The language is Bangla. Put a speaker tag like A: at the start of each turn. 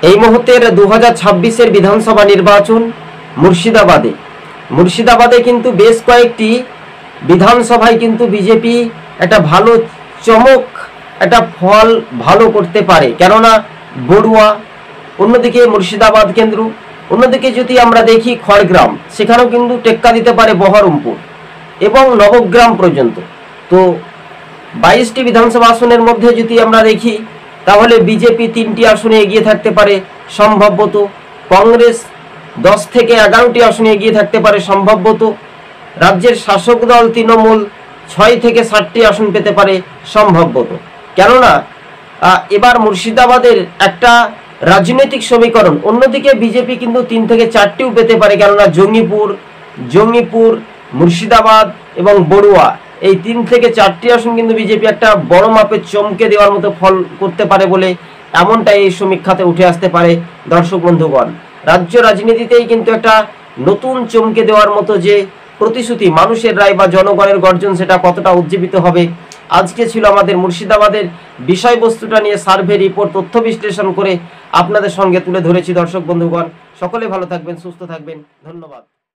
A: এই মুহূর্তের 2026-এর বিধানসভা নির্বাচন মুর্শিদাবাদে কিন্তু বেশ কয়েকটি বিধানসভায় কিন্তু বিজেপি একটা ভালো চমক, একটা ফল ভালো করতে পারে। কেননা বড়ুয়া, অন্যদিকে মুর্শিদাবাদ কেন্দ্র, অন্যদিকে যদি আমরা দেখি খড়গ্রাম, সেখানেও কিন্তু টেক্কা দিতে পারে বহরমপুর এবং নবগ্রাম পর্যন্ত। তো 22টি বিধানসভা আসনের মধ্যে যদি আমরা দেখি তাহলে বিজেপি 3টি আসনে এগিয়ে থাকতে পারে সম্ভবত, কংগ্রেস 10 থেকে 11টি আসনে এগিয়ে থাকতে পারে সম্ভবত, রাজ্যের শাসক দল তৃণমূল 6 থেকে 7টি আসন পেতে পারে সম্ভবত। কেননা এবার মুর্শিদাবাদের একটা রাজনৈতিক সমীকরণ, অন্যদিকে বিজেপি কিন্তু 3 থেকে 4টিও পেতে পারে। কেননা জঙ্গিপুর, মুর্শিদাবাদ এবং বড়ুয়া, এই 3 থেকে 4টি আসন কিন্তু বিজেপি একটা বড় মাপের চমকে দেওয়ার মতো ফল করতে পারে বলে এমনটাই এই সমীক্ষাতে উঠে আসতে পারে। দর্শক বন্ধুগণ, রাজ্য রাজনীতিতেই কিন্তু একটা নতুন চমকে দেওয়ার মতো যে প্রতিশ্রুতি, মানুষের রায় বা জনগণের গর্জন, সেটা কতটা উজ্জীবিত হবে। আজকে ছিল আমাদের মুর্শিদাবাদের বিষয়বস্তুটা নিয়ে সার্ভে রিপোর্ট, তথ্য বিশ্লেষণ করে আপনাদের সঙ্গে তুলে ধরেছি। দর্শক বন্ধুগণ, সকলে ভালো থাকবেন, সুস্থ থাকবেন, ধন্যবাদ।